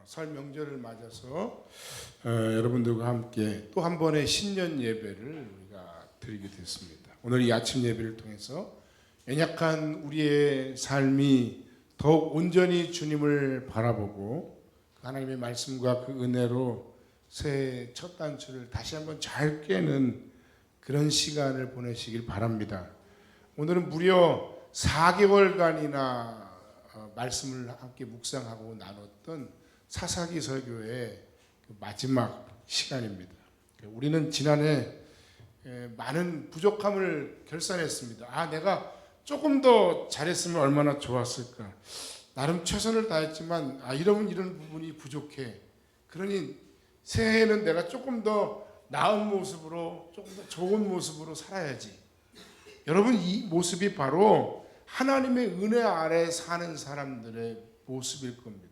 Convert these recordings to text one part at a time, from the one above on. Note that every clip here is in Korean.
설 명절을 맞아서 여러분들과 함께 또 한 번의 신년 예배를 우리가 드리게 됐습니다. 오늘 이 아침 예배를 통해서 연약한 우리의 삶이 더욱 온전히 주님을 바라보고 하나님의 말씀과 그 은혜로 새해 첫 단추를 다시 한번 잘 깨는 그런 시간을 보내시길 바랍니다. 오늘은 무려 4개월간이나 말씀을 함께 묵상하고 나눴던 사사기 설교의 마지막 시간입니다. 우리는 지난해 많은 부족함을 결산했습니다. 내가 조금 더 잘했으면 얼마나 좋았을까. 나름 최선을 다했지만 이런 부분이 부족해. 그러니 새해에는 내가 조금 더 나은 모습으로, 조금 더 좋은 모습으로 살아야지. 여러분, 이 모습이 바로 하나님의 은혜 아래 사는 사람들의 모습일 겁니다.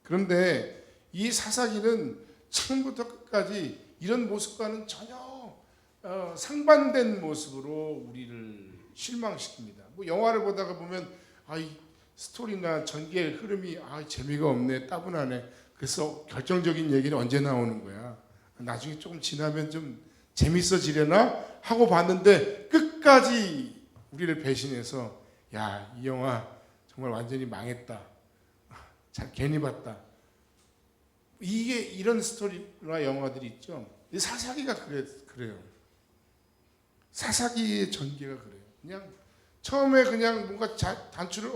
그런데 이 사사기는 처음부터 끝까지 이런 모습과는 전혀 상반된 모습으로 우리를 실망시킵니다. 뭐 영화를 보다가 보면 이 스토리나 전개의 흐름이 재미가 없네, 따분하네. 그래서 결정적인 얘기는 언제 나오는 거야? 나중에 조금 지나면 좀 재밌어지려나 하고 봤는데 끝까지 우리를 배신해서 이 영화 정말 완전히 망했다. 잘 괜히 봤다. 이게 이런 스토리나 영화들이 있죠. 사사기가 그래요. 사사기의 전개가 그래요. 그냥 처음에 그냥 뭔가 단추를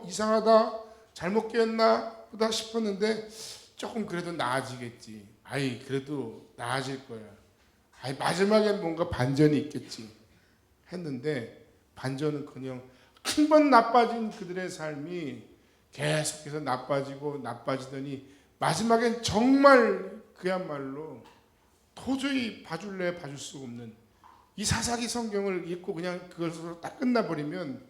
이상하다, 잘못 깨었나 보다 싶었는데 조금 그래도 나아지겠지. 그래도 나아질 거야. 마지막엔 뭔가 반전이 있겠지 했는데 반전은커녕 한 번 나빠진 그들의 삶이 계속해서 나빠지더니 마지막엔 정말 그야말로 도저히 봐줄 수 없는 이 사사기 성경을 읽고 그냥 그것으로 딱 끝나버리면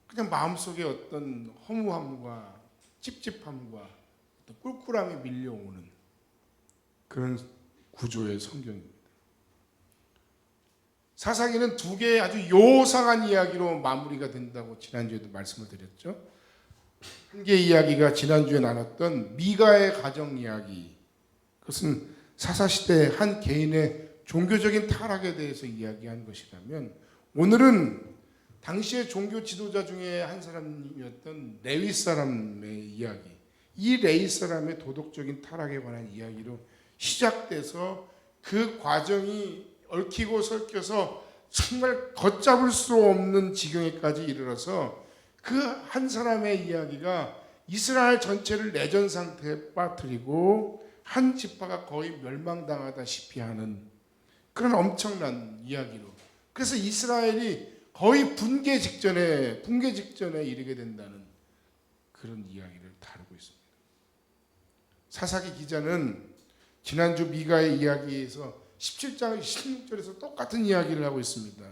그냥 마음속에 어떤 허무함과 찝찝함과 어떤 꿀꿀함이 밀려오는 그런 구조의 성경입니다. 사사기는 두 개의 아주 요상한 이야기로 마무리가 된다고 지난주에도 말씀을 드렸죠. 한 개의 이야기가 지난주에 나눴던 미가의 가정 이야기. 그것은 사사시대 한 개인의 종교적인 타락에 대해서 이야기한 것이라면, 오늘은 당시의 종교 지도자 중에 한 사람이었던 레위 사람의 이야기, 이 레위 사람의 도덕적인 타락에 관한 이야기로 시작돼서 그 과정이 얽히고 설켜서 정말 걷잡을 수 없는 지경에까지 이르러서 그 한 사람의 이야기가 이스라엘 전체를 내전 상태에 빠뜨리고 한 지파가 거의 멸망당하다시피 하는 그런 엄청난 이야기로, 그래서 이스라엘이 거의 붕괴 직전에 이르게 된다는 그런 이야기를 다루고 있습니다. 사사기 기자는 지난주 미가의 이야기에서 17장 16절에서 똑같은 이야기를 하고 있습니다.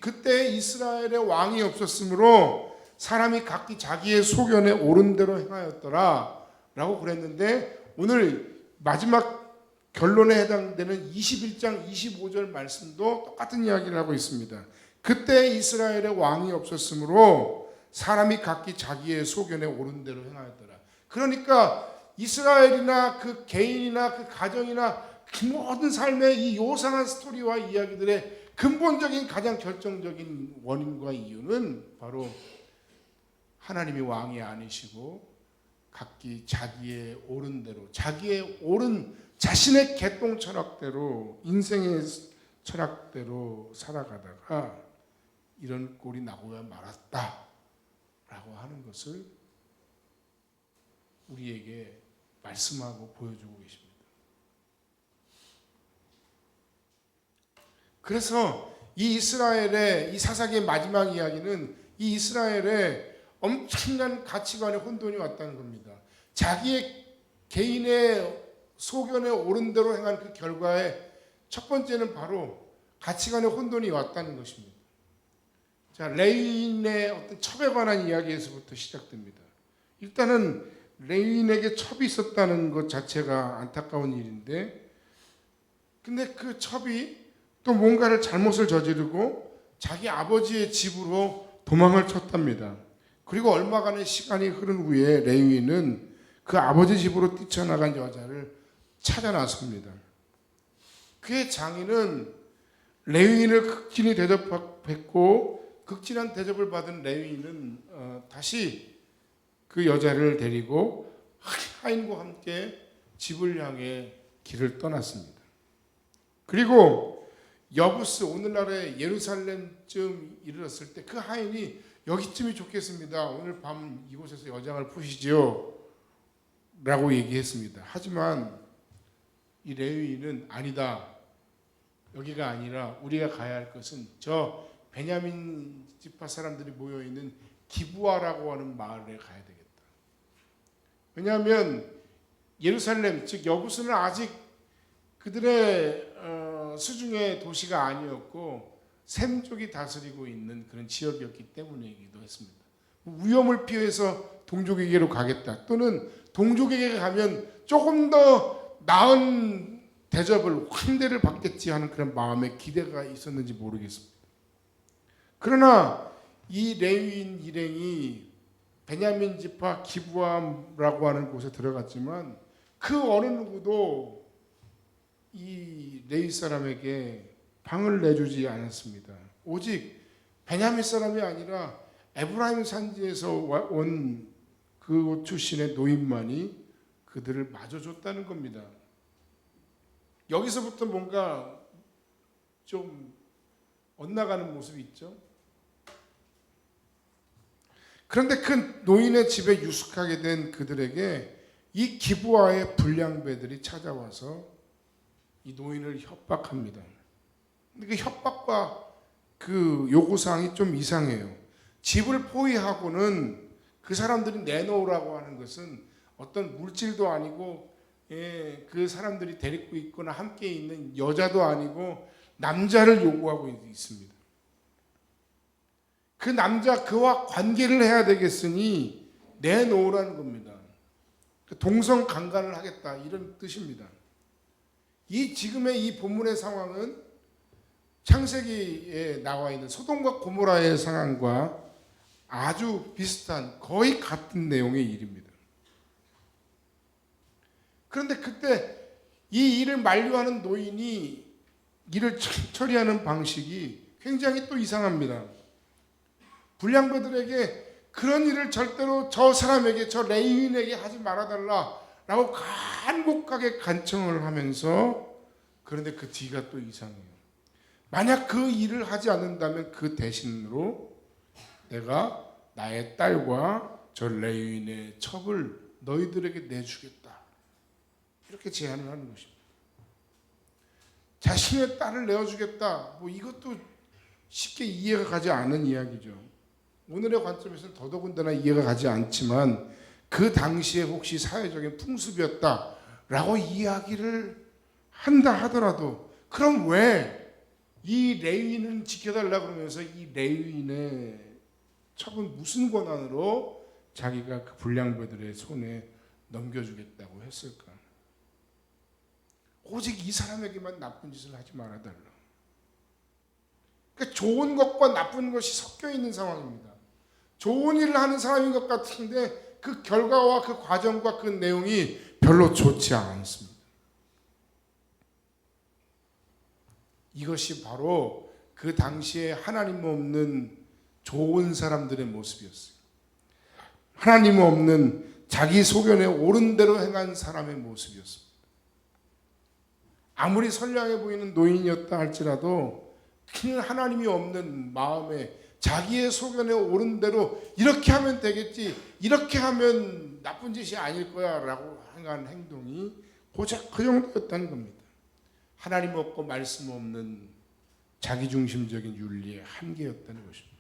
그때 이스라엘의 왕이 없었으므로 사람이 각기 자기의 소견에 옳은 대로 행하였더라 라고 그랬는데, 오늘 마지막 결론에 해당되는 21장 25절 말씀도 똑같은 이야기를 하고 있습니다. 그때 이스라엘의 왕이 없었으므로 사람이 각기 자기의 소견에 옳은 대로 행하였더라. 그러니까 이스라엘이나 그 개인이나 그 가정이나 그 모든 삶의 이 요상한 스토리와 이야기들의 근본적인 가장 결정적인 원인과 이유는 바로 하나님이 왕이 아니시고 각기 자기의 옳은 대로, 자기의 옳은 자신의 개똥 철학대로, 인생의 철학대로 살아가다가 이런 꼴이 나고야 말았다라고 하는 것을 우리에게 말씀하고 보여주고 계십니다. 그래서 이 이스라엘의 이 사사기의 마지막 이야기는 이 이스라엘의 엄청난 가치관의 혼돈이 왔다는 겁니다. 자기의 개인의 소견에 옳은 대로 행한 그 결과의 첫 번째는 바로 가치관의 혼돈이 왔다는 것입니다. 자, 레윈의 어떤 첩에 관한 이야기에서부터 시작됩니다. 일단은 레윈에게 첩이 있었다는 것 자체가 안타까운 일인데, 근데 그 첩이 또 뭔가를 잘못을 저지르고 자기 아버지의 집으로 도망을 쳤답니다. 그리고 얼마간의 시간이 흐른 후에 레위인은 그 아버지 집으로 뛰쳐나간 여자를 찾아 나섭니다. 그의 장인은 레위인을 극진히 대접했고 극진한 대접을 받은 레위인은 다시 그 여자를 데리고 하인과 함께 집을 향해 길을 떠났습니다. 그리고 여부스, 오늘날의 예루살렘쯤 이르렀을 때 그 하인이 여기쯤이 좋겠습니다. 오늘 밤 이곳에서 여장을 푸시죠 라고 얘기했습니다. 하지만 이 레위인은 아니다. 여기가 아니라 우리가 가야 할 것은 저 베냐민 지파 사람들이 모여있는 기브아라고 하는 마을에 가야 되겠다. 왜냐하면 예루살렘, 즉 여부스는 아직 그들의 수중의 도시가 아니었고 셈족이 다스리고 있는 그런 지역이었기 때문이기도 했습니다. 위험을 피해서 동족에게로 가겠다, 또는 동족에게 가면 조금 더 나은 대접을, 환대를 받겠지 하는 그런 마음의 기대가 있었는지 모르겠습니다. 그러나 이 레위인 일행이 베냐민 지파 기브아라고 하는 곳에 들어갔지만 그 어느 누구도 이 레위 사람에게 방을 내주지 않았습니다. 오직 베냐민 사람이 아니라 에브라임 산지에서 온 그 출신의 노인만이 그들을 맞아줬다는 겁니다. 여기서부터 뭔가 좀 엇나가는 모습이 있죠. 그런데 그 노인의 집에 유숙하게 된 그들에게 이 기브아의 불량배들이 찾아와서 이 노인을 협박합니다. 근데 그 협박과 그 요구사항이 좀 이상해요. 집을 포위하고는 그 사람들이 내놓으라고 하는 것은 어떤 물질도 아니고, 그 사람들이 데리고 있거나 함께 있는 여자도 아니고 남자를 요구하고 있습니다. 그 남자, 그와 관계를 해야 되겠으니 내놓으라는 겁니다. 동성 강간을 하겠다, 이런 뜻입니다. 이 지금의 이 본문의 상황은 창세기에 나와 있는 소돔과 고모라의 상황과 아주 비슷한, 거의 같은 내용의 일입니다. 그런데 그때 이 일을 만류하는 노인이 일을 처리하는 방식이 굉장히 또 이상합니다. 불량배들에게 그런 일을 절대로 저 사람에게, 저 레위인에게 하지 말아달라라고 간곡하게 간청을 하면서, 그런데 그 뒤가 또 이상해요. 만약 그 일을 하지 않는다면 그 대신으로 내가 나의 딸과 저 레위인의 첩을 너희들에게 내주겠다, 이렇게 제안을 하는 것입니다. 자신의 딸을 내어주겠다, 이것도 쉽게 이해가 가지 않는 이야기죠. 오늘의 관점에서는 더더군다나 이해가 가지 않지만 그 당시에 혹시 사회적인 풍습이었다라고 이야기를 한다 하더라도, 그럼 왜 이 레위인은 지켜달라고 그러면서 이 레위인의 첩은 무슨 권한으로 자기가 그 불량배들의 손에 넘겨주겠다고 했을까? 오직 이 사람에게만 나쁜 짓을 하지 말아달라. 그러니까 좋은 것과 나쁜 것이 섞여 있는 상황입니다. 좋은 일을 하는 사람인 것 같은데 그 결과와 그 과정과 그 내용이 별로 좋지 않습니다. 이것이 바로 그 당시에 하나님 없는 좋은 사람들의 모습이었어요. 하나님 없는 자기 소견에 옳은 대로 행한 사람의 모습이었습니다. 아무리 선량해 보이는 노인이었다 할지라도 그는 하나님이 없는 마음에 자기의 소견에 옳은 대로 이렇게 하면 되겠지, 이렇게 하면 나쁜 짓이 아닐 거야 라고 행한 행동이 고작 그 정도였다는 겁니다. 하나님 없고 말씀 없는 자기중심적인 윤리의 한계였다는 것입니다.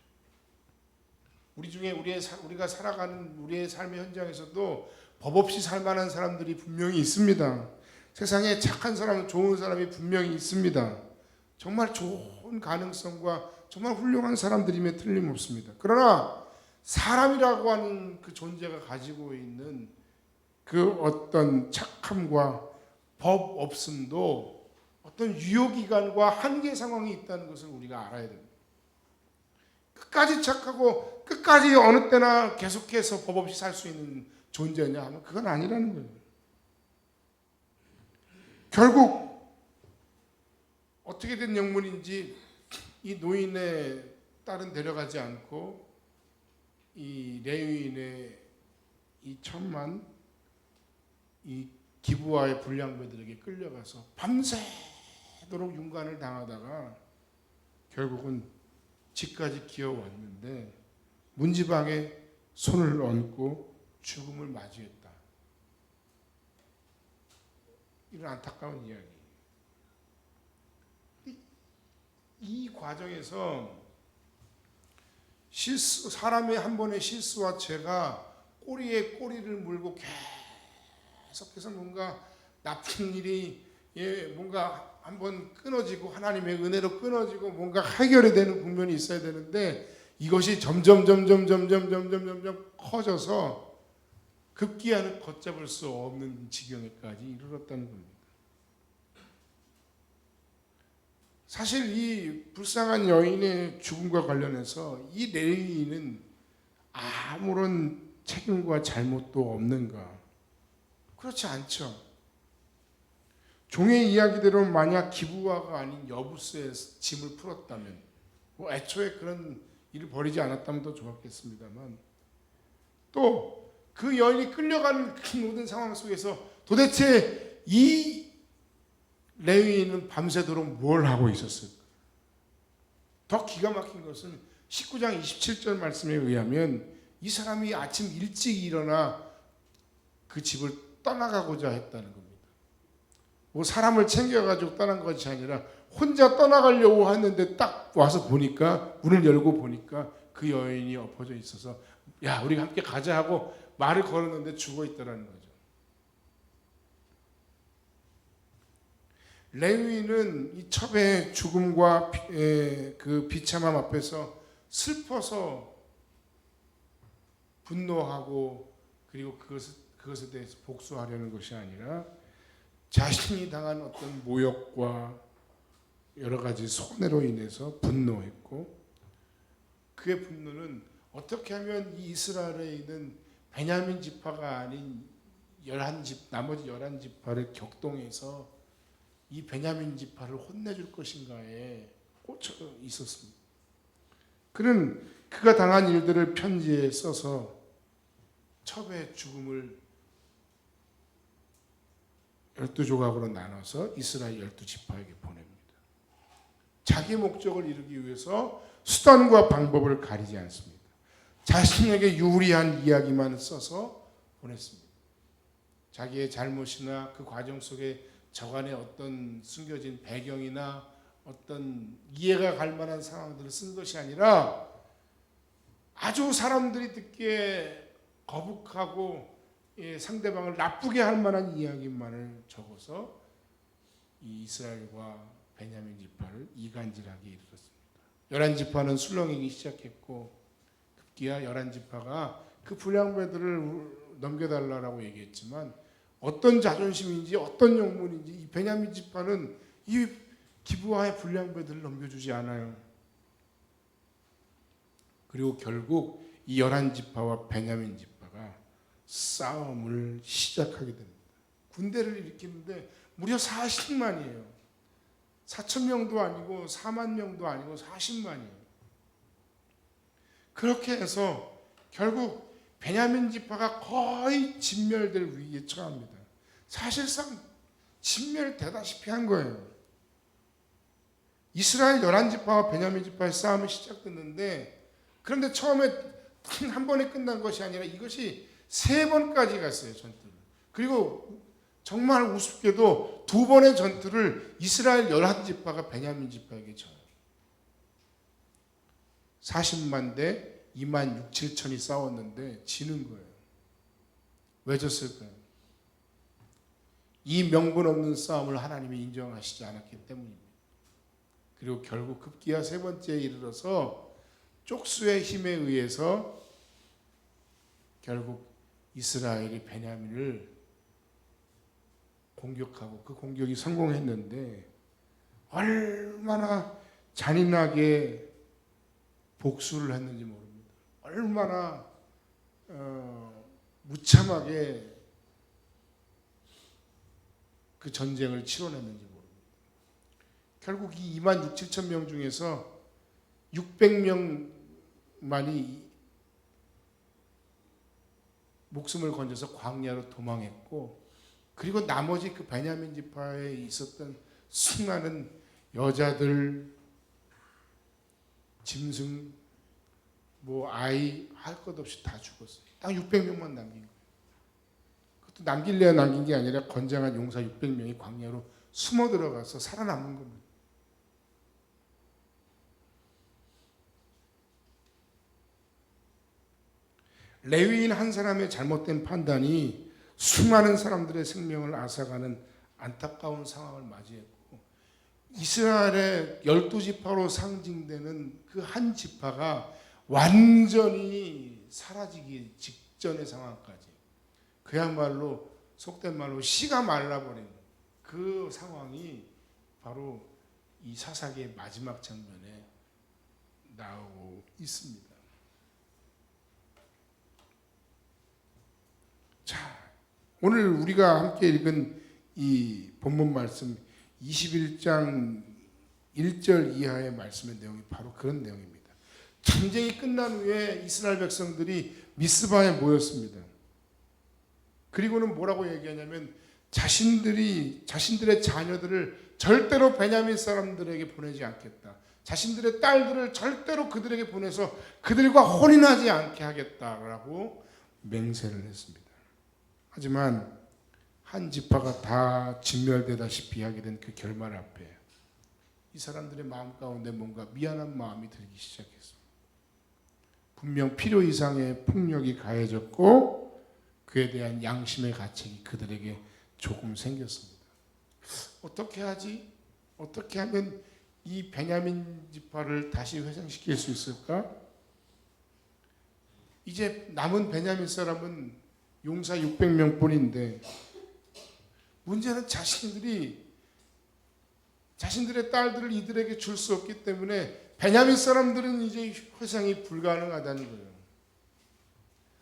우리 중에 우리가 살아가는 우리의 삶의 현장에서도 법 없이 살만한 사람들이 분명히 있습니다. 세상에 착한 사람, 좋은 사람이 분명히 있습니다. 정말 좋은 가능성과 정말 훌륭한 사람들임에 틀림없습니다. 그러나 사람이라고 하는 그 존재가 가지고 있는 그 어떤 착함과 법 없음도 어떤 유효기간과 한계 상황이 있다는 것을 우리가 알아야 됩니다. 끝까지 착하고 끝까지 어느 때나 계속해서 법 없이 살 수 있는 존재냐 하면 그건 아니라는 거예요. 결국 어떻게 된 영문인지 이 노인의 딸은 데려가지 않고 이 레위인의 이 천만 이 기브와의 불량배들에게 끌려가서 밤새도록 윤관을 당하다가 결국은 집까지 기어왔는데 문지방에 손을 얹고 죽음을 마주했다. 이런 안타까운 이야기. 이 과정에서 사람의 한 번의 실수와 죄가 꼬리에 꼬리를 물고 계속해서 뭔가 나쁜 일이 뭔가 한번 끊어지고 하나님의 은혜로 끊어지고 뭔가 해결이 되는 국면이 있어야 되는데 이것이 점점 커져서 급기야는 걷잡을 수 없는 지경에까지 이르렀다는 겁니다. 사실 이 불쌍한 여인의 죽음과 관련해서 이 레위인은 아무런 책임과 잘못도 없는가? 그렇지 않죠. 종의 이야기대로 만약 기브와가 아닌 여부스의 짐을 풀었다면 뭐 애초에 그런 일을 벌이지 않았다면 더 좋았겠습니다만 또 그 여인이 끌려가는 그 모든 상황 속에서 도대체 이 레위인은 밤새도록 뭘 하고 있었을까? 더 기가 막힌 것은 19장 27절 말씀에 의하면 이 사람이 아침 일찍 일어나 그 집을 떠나가고자 했다는 겁니다. 뭐 사람을 챙겨가지고 떠난 것이 아니라 혼자 떠나가려고 했는데 딱 와서 보니까 문을 열고 보니까 그 여인이 엎어져 있어서 야 우리가 함께 가자 하고 말을 걸었는데 죽어 있더라는 거죠. 레위인은 이 첩의 죽음과 그 비참함 앞에서 슬퍼서 분노하고 그리고 그것에 대해서 복수하려는 것이 아니라 자신이 당한 어떤 모욕과 여러 가지 손해로 인해서 분노했고 그의 분노는 어떻게 하면 이 이스라엘에 있는 베냐민 지파가 아닌 나머지 11지파를 격동해서 이 베냐민 지파를 혼내줄 것인가에 꽂혀 있었습니다. 그는 그가 당한 일들을 편지에 써서 첩의 죽음을 12조각으로 나눠서 이스라엘 12지파에게 보냅니다. 자기 목적을 이루기 위해서 수단과 방법을 가리지 않습니다. 자신에게 유리한 이야기만 써서 보냈습니다. 자기의 잘못이나 그 과정 속에 저간의 어떤 숨겨진 배경이나 어떤 이해가 갈 만한 상황들을 쓴 것이 아니라 아주 사람들이 듣기에 거북하고 상대방을 나쁘게 할 만한 이야기만을 적어서 이 이스라엘과 베냐민 지파를 이간질하게 이르렀습니다. 11지파는 술렁이기 시작했고 급기야 11지파가 그 불량배들을 넘겨달라고 얘기했지만 어떤 자존심인지 어떤 영문인지 이 베냐민 지파는 이 기브와의 불량배들을 넘겨주지 않아요. 그리고 결국 이 11지파와 베냐민 지파가 싸움을 시작하게 됩니다. 군대를 일으키는데 무려 40만이에요. 4,000명도 아니고 4만 명도 아니고 40만이에요. 그렇게 해서 결국 베냐민 지파가 거의 진멸될 위기에 처합니다. 사실상 진멸되다시피 한 거예요. 이스라엘 11지파와 베냐민 지파의 싸움이 시작됐는데 그런데 처음에 한 번에 끝난 것이 아니라 이것이 3번까지 갔어요. 전투를. 그리고 정말 우습게도 2번의 전투를 이스라엘 11지파가 베냐민 지파에게 져요. 40만 대 2만 6, 7천이 싸웠는데 지는 거예요. 왜 졌을까요? 이 명분 없는 싸움을 하나님이 인정하시지 않았기 때문입니다. 그리고 결국 급기야 3번째에 이르러서 쪽수의 힘에 의해서 결국 이스라엘이 베냐민을 공격하고 그 공격이 성공했는데 얼마나 잔인하게 복수를 했는지 모릅니다. 얼마나 무참하게 그 전쟁을 치러냈는지 모릅니다. 결국 이 2만 6, 7천 명 중에서 600명만이 목숨을 건져서 광야로 도망했고, 그리고 나머지 그 베냐민 지파에 있었던 수많은 여자들, 짐승, 아이 할 것 없이 다 죽었어요. 딱 600명만 남긴 거예요. 그것도 남길래야 남긴 게 아니라 건장한 용사 600명이 광야로 숨어 들어가서 살아남는 겁니다. 레위인 한 사람의 잘못된 판단이 수많은 사람들의 생명을 앗아가는 안타까운 상황을 맞이했고, 이스라엘의 12지파로 상징되는 그 한 지파가 완전히 사라지기 직전의 상황까지, 그야말로 속된 말로 씨가 말라버린 그 상황이 바로 이 사사기의 마지막 장면에 나오고 있습니다. 자, 오늘 우리가 함께 읽은 이 본문 말씀 21장 1절 이하의 말씀의 내용이 바로 그런 내용입니다. 전쟁이 끝난 후에 이스라엘 백성들이 미스바에 모였습니다. 그리고는 뭐라고 얘기하냐면 자신들의 자녀들을 절대로 베냐민 사람들에게 보내지 않겠다. 자신들의 딸들을 절대로 그들에게 보내서 그들과 혼인하지 않게 하겠다라고 맹세를 했습니다. 하지만 한 지파가 다 진멸되다시피 하게 된 그 결말 앞에 이 사람들의 마음 가운데 뭔가 미안한 마음이 들기 시작했습니다. 분명 필요 이상의 폭력이 가해졌고 그에 대한 양심의 가책이 그들에게 조금 생겼습니다. 어떻게 하지? 어떻게 하면 이 베냐민 지파를 다시 회생시킬 수 있을까? 이제 남은 베냐민 사람은 용사 600명 뿐인데, 문제는 자신들의 딸들을 이들에게 줄 수 없기 때문에 베냐민 사람들은 이제 회상이 불가능하다는 거예요.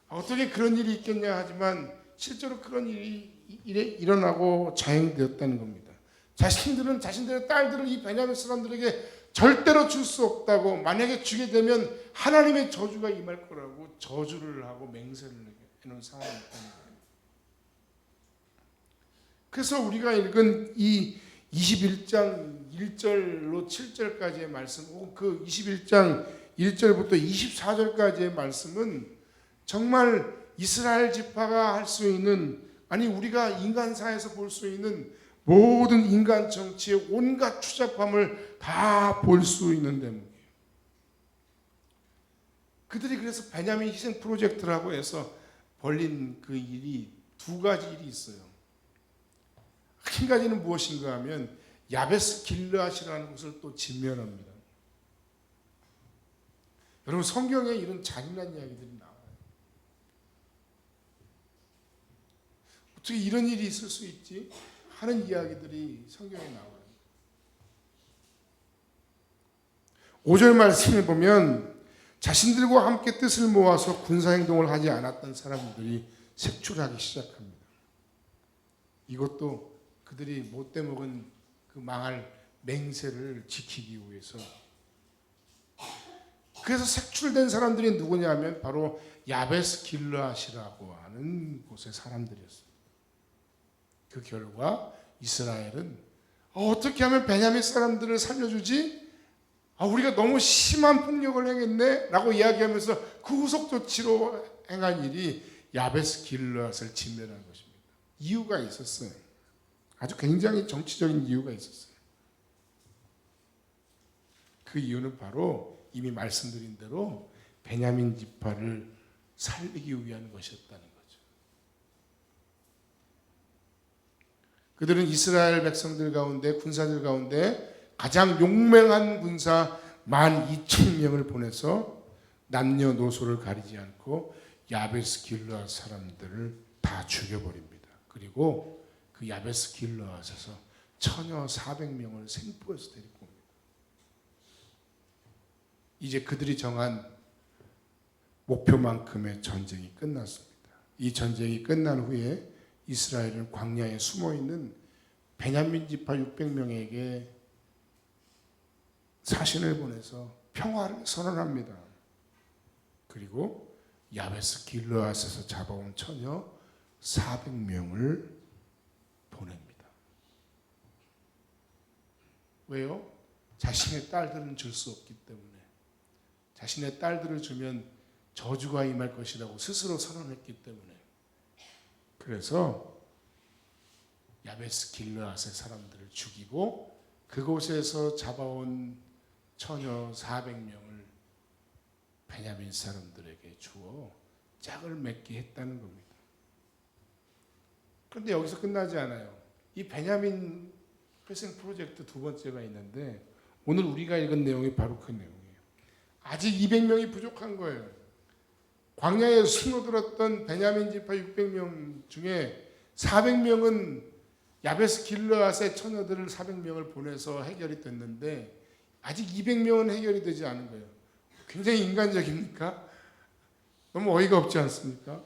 어떻게 그런 일이 있겠냐 하지만 실제로 그런 일이 일어나고 자행되었다는 겁니다. 자신들은 자신들의 딸들을 이 베냐민 사람들에게 절대로 줄 수 없다고, 만약에 주게 되면 하나님의 저주가 임할 거라고 저주를 하고 맹세를 해놓은 상황이었다는 거예요. 그래서 우리가 읽은 이 21장 1절로 7절까지의 말씀, 혹은 그 21장 1절부터 24절까지의 말씀은 정말 이스라엘 지파가 할 수 있는, 아니 우리가 인간사에서 볼 수 있는 모든 인간 정치의 온갖 추잡함을 다 볼 수 있는 대목이에요. 그들이 그래서 베냐민 희생 프로젝트라고 해서 벌린 그 일이 두 가지 일이 있어요. 한 가지는 무엇인가 하면 야베스 길르앗이라는 곳을 또 진멸합니다. 여러분, 성경에 이런 잔인한 이야기들이 나와요. 어떻게 이런 일이 있을 수 있지? 하는 이야기들이 성경에 나와요. 5절 말씀에 보면 자신들과 함께 뜻을 모아서 군사행동을 하지 않았던 사람들이 색출하기 시작합니다. 이것도 그들이 못돼 먹은 그 망할 맹세를 지키기 위해서. 그래서 색출된 사람들이 누구냐면 바로 야베스 길르앗이라고 하는 곳의 사람들이었습니다. 그 결과 이스라엘은 어떻게 하면 베냐민 사람들을 살려주지? 우리가 너무 심한 폭력을 행했네? 라고 이야기하면서 그 후속 조치로 행한 일이 야베스 길르앗을 진멸한 것입니다. 이유가 있었어요. 아주 굉장히 정치적인 이유가 있었어요. 그 이유는 바로 이미 말씀드린 대로 베냐민 지파를 살리기 위한 것이었다는 거죠. 그들은 이스라엘 백성들 가운데, 군사들 가운데 가장 용맹한 군사 12,000명을 보내서 남녀노소를 가리지 않고 야베스 길르앗 사람들을 다 죽여버립니다. 그리고 그 야베스 길르앗에서 처녀 400명을 생포해서 데리고 옵니다. 이제 그들이 정한 목표만큼의 전쟁이 끝났습니다. 이 전쟁이 끝난 후에 이스라엘은 광야에 숨어있는 베냐민 지파 600명에게 사신을 보내서 평화를 선언합니다. 그리고 야베스 길르앗에서 잡아온 처녀 400명을 보냅니다. 왜요? 자신의 딸들은 줄 수 없기 때문에. 자신의 딸들을 주면 저주가 임할 것이라고 스스로 선언했기 때문에. 그래서 야베스 길르앗의 사람들을 죽이고 그곳에서 잡아온 처녀 400명을 베냐민 사람들에게 주어 짝을 맺게 했다는 겁니다. 그런데 여기서 끝나지 않아요. 이 베냐민 회생 프로젝트 두 번째가 있는데 오늘 우리가 읽은 내용이 바로 그 내용이에요. 아직 200명이 부족한 거예요. 광야에 숨어들었던 베냐민 지파 600명 중에 400명은 야베스 길르앗의 처녀들을 400명을 보내서 해결이 됐는데 아직 200명은 해결이 되지 않은 거예요. 굉장히 인간적입니까? 너무 어이가 없지 않습니까?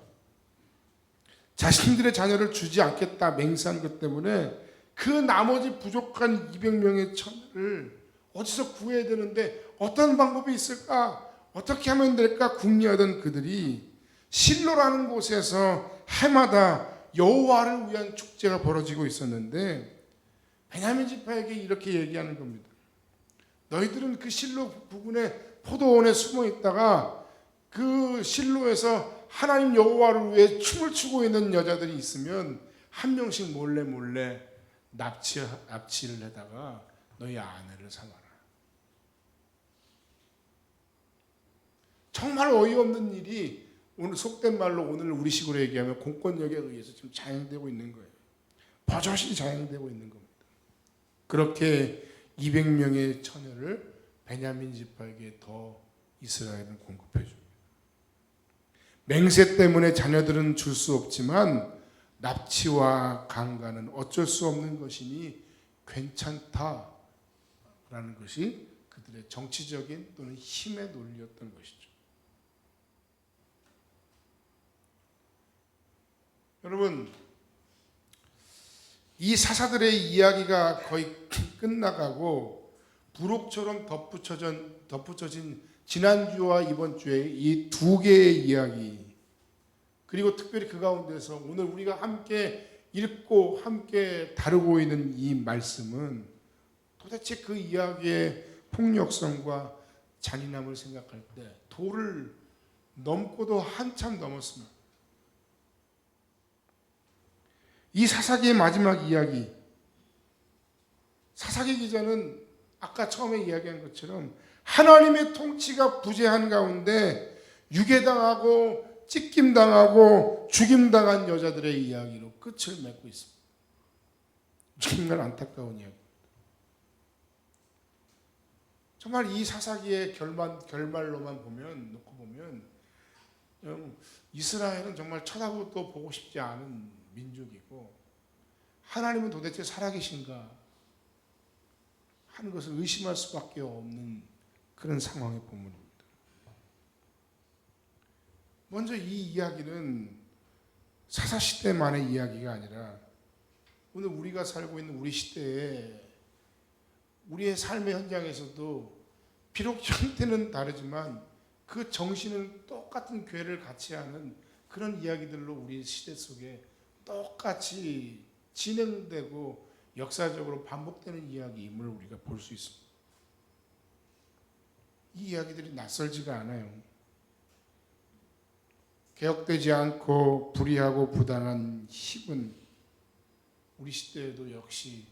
자신들의 자녀를 주지 않겠다 맹세한 것 때문에 그 나머지 부족한 200명의 처녀를 어디서 구해야 되는데 어떤 방법이 있을까? 어떻게 하면 될까? 궁리하던 그들이 실로라는 곳에서 해마다 여호와를 위한 축제가 벌어지고 있었는데 베냐민 지파에게 이렇게 얘기하는 겁니다. 너희들은 그 실로 부근의 포도원에 숨어 있다가 그 실로에서 하나님 여호와를 위해 춤을 추고 있는 여자들이 있으면 한 명씩 몰래 납치를 해다가 너희 아내를 삼아라. 정말 어이없는 일이 오늘 속된 말로 오늘 우리식으로 얘기하면 공권력에 의해서 지금 자행되고 있는 거예요. 버젓이 자행되고 있는 겁니다. 그렇게 200명의 처녀를 베냐민 지파에게 더 이스라엘은 공급해 줍니다. 맹세 때문에 자녀들은 줄 수 없지만 납치와 강간은 어쩔 수 없는 것이니 괜찮다라는 것이 그들의 정치적인 또는 힘의 논리였던 것이죠. 여러분, 이 사사들의 이야기가 거의 끝나가고 부록처럼 덧붙여진 지난주와 이번 주에 이 두 개의 이야기, 그리고 특별히 그 가운데서 오늘 우리가 함께 읽고 함께 다루고 있는 이 말씀은 도대체 그 이야기의 폭력성과 잔인함을 생각할 때 도를 넘고도 한참 넘었습니다. 이 사사기의 마지막 이야기, 사사기 기자는 아까 처음에 이야기한 것처럼 하나님의 통치가 부재한 가운데 유괴당하고 찢김당하고 죽임당한 여자들의 이야기로 끝을 맺고 있습니다. 정말 안타까운 이야기입니다. 정말 이 사사기의 결말로만 놓고 보면 이스라엘은 정말 쳐다보도 보고 싶지 않은 민족이고 하나님은 도대체 살아계신가 하는 것을 의심할 수밖에 없는 그런 상황의 본문입니다. 먼저 이 이야기는 사사시대만의 이야기가 아니라 오늘 우리가 살고 있는 우리 시대에 우리의 삶의 현장에서도 비록 형태는 다르지만 그 정신은 똑같은 궤를 같이 하는 그런 이야기들로 우리 시대 속에 똑같이 진행되고 역사적으로 반복되는 이야기임을 우리가 볼 수 있습니다. 이 이야기들이 낯설지가 않아요. 개혁되지 않고 불의하고 부당한 힘은 우리 시대에도 역시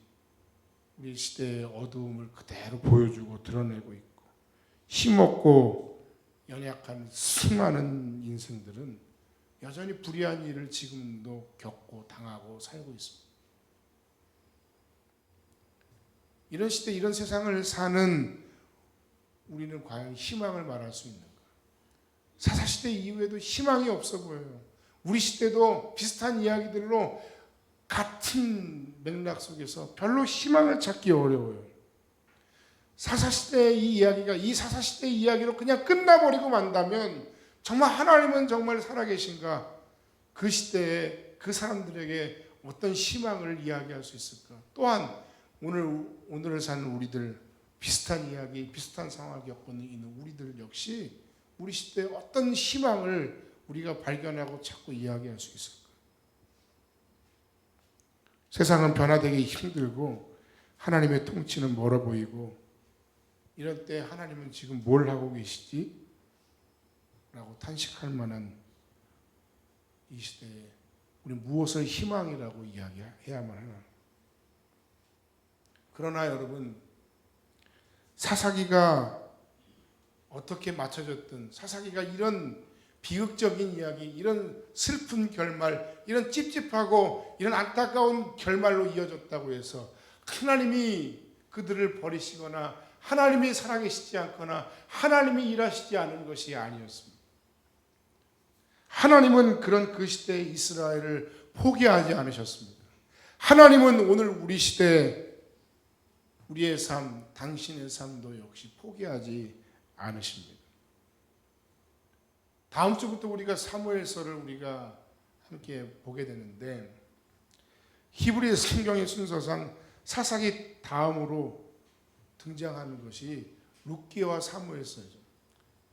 우리 시대의 어두움을 그대로 보여주고 드러내고 있고 힘없고 연약한 수많은 인생들은 여전히 불의한 일을 지금도 겪고 당하고 살고 있습니다. 이런 시대, 이런 세상을 사는 우리는 과연 희망을 말할 수 있는가? 사사시대 이후에도 희망이 없어 보여요. 우리 시대도 비슷한 이야기들로 같은 맥락 속에서 별로 희망을 찾기 어려워요. 사사시대의 이 이야기가 이 사사시대의 이야기로 그냥 끝나버리고 만다면 정말 하나님은 정말 살아계신가? 그 시대에 그 사람들에게 어떤 희망을 이야기할 수 있을까? 또한 오늘을 사는 우리들, 비슷한 이야기, 비슷한 상황을 겪고 있는 우리들 역시 우리 시대에 어떤 희망을 우리가 발견하고 찾고 이야기할 수 있을까? 세상은 변화되기 힘들고 하나님의 통치는 멀어 보이고 이럴 때 하나님은 지금 뭘 하고 계시지? 라고 탄식할 만한 이 시대에 우리 무엇을 희망이라고 이야기해야만 하나? 그러나 여러분, 사사기가 어떻게 맞춰졌든 사사기가 이런 비극적인 이야기, 이런 슬픈 결말, 이런 찝찝하고 이런 안타까운 결말로 이어졌다고 해서 하나님이 그들을 버리시거나 하나님이 살아계시지 않거나 하나님이 일하시지 않은 것이 아니었습니다. 하나님은 그런 그 시대의 이스라엘을 포기하지 않으셨습니다. 하나님은 오늘 우리 시대에 우리의 삶, 당신의 삶도 역시 포기하지 않으십니다. 다음 주부터 우리가 사무엘서를 우리가 함께 보게 되는데 히브리 성경의 순서상 사사기 다음으로 등장하는 것이 룻기와 사무엘서죠.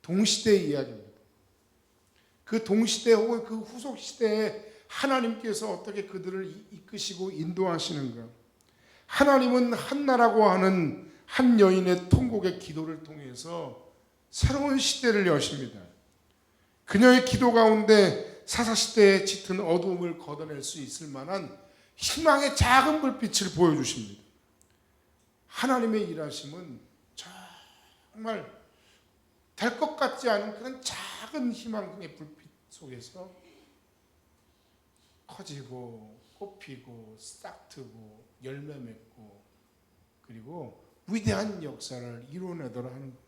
동시대의 이야기입니다. 그 동시대 혹은 그 후속 시대에 하나님께서 어떻게 그들을 이끄시고 인도하시는가? 하나님은 한나라고 하는 한 여인의 통곡의 기도를 통해서 새로운 시대를 여십니다. 그녀의 기도 가운데 사사시대의 짙은 어두움을 걷어낼 수 있을 만한 희망의 작은 불빛을 보여주십니다. 하나님의 일하심은 정말 될 것 같지 않은 그런 작은 희망의 불빛 속에서 커지고 꽃피고 싹트고 열매 맺고 그리고 위대한 역사를 이루어내도록 하는 겁니다.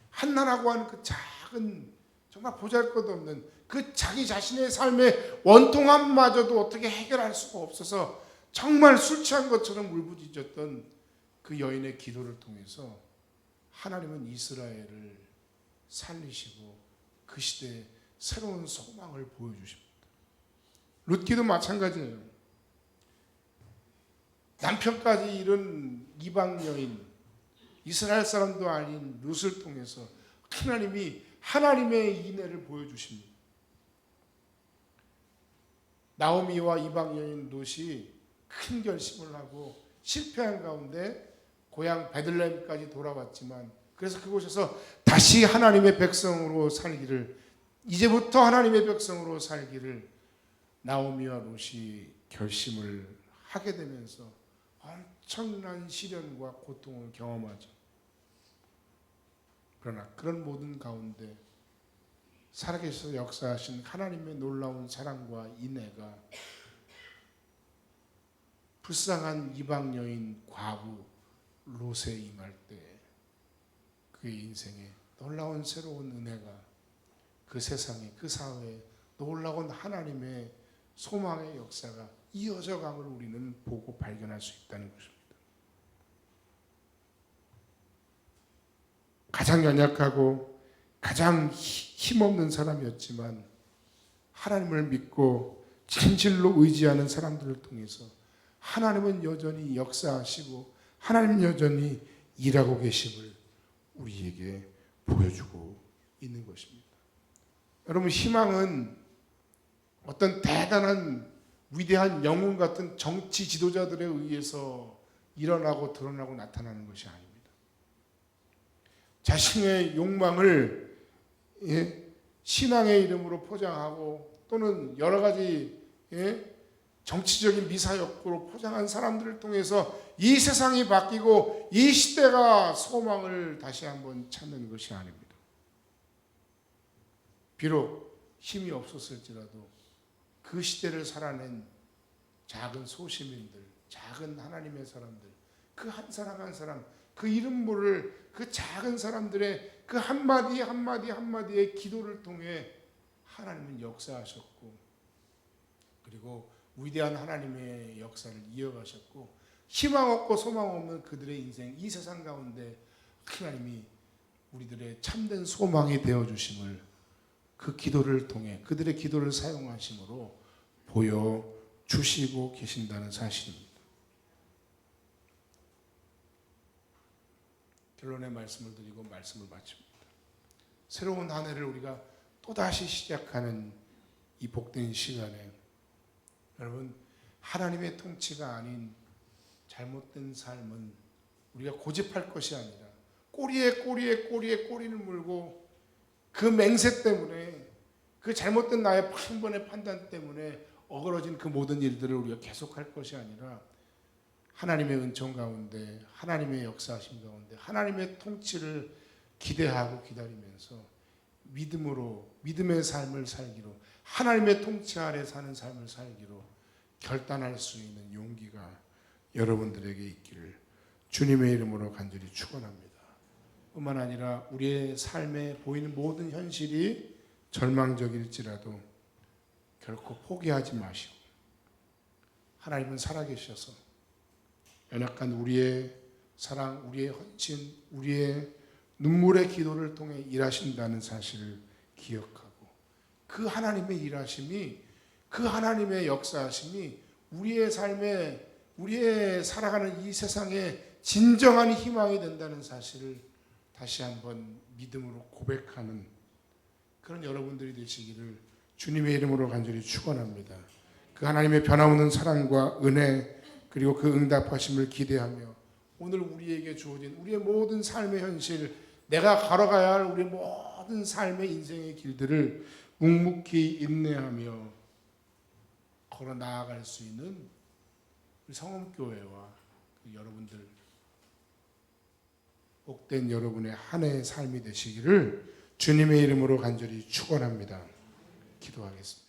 한나라고 하는 그 작은 정말 보잘것없는 그 자기 자신의 삶의 원통함마저도 어떻게 해결할 수가 없어서 정말 술 취한 것처럼 울부짖었던 그 여인의 기도를 통해서 하나님은 이스라엘을 살리시고 그 시대에 새로운 소망을 보여주십니다. 룻기도 마찬가지예요. 남편까지 잃은 이방 여인, 이스라엘 사람도 아닌 룻을 통해서 하나님이 하나님의 인애를 보여주십니다. 나오미와 이방 여인 룻이 큰 결심을 하고 실패한 가운데 고향 베들레헴까지 돌아왔지만 그래서 그곳에서 다시 하나님의 백성으로 살기를 이제부터 하나님의 백성으로 살기를 나오미와 룻이 결심을 하게 되면서 엄청난 시련과 고통을 경험하죠. 그러나 그런 모든 가운데 살아계셔서 역사하신 하나님의 놀라운 사랑과 인애가 불쌍한 이방 여인 과부 롯에 임할 때 그의 인생에 놀라운 새로운 은혜가 그 세상에 그 사회에 놀라운 하나님의 소망의 역사가 이어져 감을 우리는 보고 발견할 수 있다는 것입니다. 가장 연약하고 가장 힘없는 사람이었지만 하나님을 믿고 진실로 의지하는 사람들을 통해서 하나님은 여전히 역사하시고 하나님은 여전히 일하고 계심을 우리에게 보여주고 있는 것입니다. 여러분, 희망은 어떤 대단한 위대한 영웅 같은 정치 지도자들에 의해서 일어나고 드러나고 나타나는 것이 아닙니다. 자신의 욕망을 신앙의 이름으로 포장하고 또는 여러 가지 정치적인 미사역으로 포장한 사람들을 통해서 이 세상이 바뀌고 이 시대가 소망을 다시 한번 찾는 것이 아닙니다. 비록 힘이 없었을지라도 그 시대를 살아낸 작은 소시민들, 작은 하나님의 사람들, 그 한 사람 한 사람, 그 이름 모를 그 작은 사람들의 그 한마디 한마디 한마디의 기도를 통해 하나님은 역사하셨고 그리고 위대한 하나님의 역사를 이어가셨고 희망 없고 소망 없는 그들의 인생, 이 세상 가운데 하나님이 우리들의 참된 소망이 되어 주심을 그 기도를 통해 그들의 기도를 사용하심으로 보여 주시고 계신다는 사실입니다. 결론의 말씀을 드리고 말씀을 마칩니다. 새로운 한 해를 우리가 또다시 시작하는 이 복된 시간에 여러분, 하나님의 통치가 아닌 잘못된 삶은 우리가 고집할 것이 아니라 꼬리를 물고 그 맹세 때문에, 그 잘못된 나의 한 번의 판단 때문에 어그러진 그 모든 일들을 우리가 계속할 것이 아니라 하나님의 은총 가운데, 하나님의 역사하심 가운데 하나님의 통치를 기대하고 기다리면서 믿음으로, 믿음의 삶을 살기로, 하나님의 통치 아래 사는 삶을 살기로 결단할 수 있는 용기가 여러분들에게 있기를 주님의 이름으로 간절히 축원합니다. 뿐만 아니라 우리의 삶에 보이는 모든 현실이 절망적일지라도 결코 포기하지 마시고, 하나님은 살아계셔서 연약한 우리의 사랑, 우리의 헌신, 우리의 눈물의 기도를 통해 일하신다는 사실을 기억하고, 그 하나님의 일하심이, 그 하나님의 역사하심이 우리의 삶에, 우리의 살아가는 이 세상에 진정한 희망이 된다는 사실을 다시 한번 믿음으로 고백하는 그런 여러분들이 되시기를 주님의 이름으로 간절히 축원합니다. 그 하나님의 변함없는 사랑과 은혜, 그리고 그 응답하심을 기대하며 오늘 우리에게 주어진 우리의 모든 삶의 현실, 내가 걸어가야 할 우리의 모든 삶의 인생의 길들을 묵묵히 인내하며 걸어 나아갈 수 있는 우리 성음교회와 여러분들, 복된 여러분의 한 해의 삶이 되시기를 주님의 이름으로 간절히 축원합니다. 기도하겠습니다.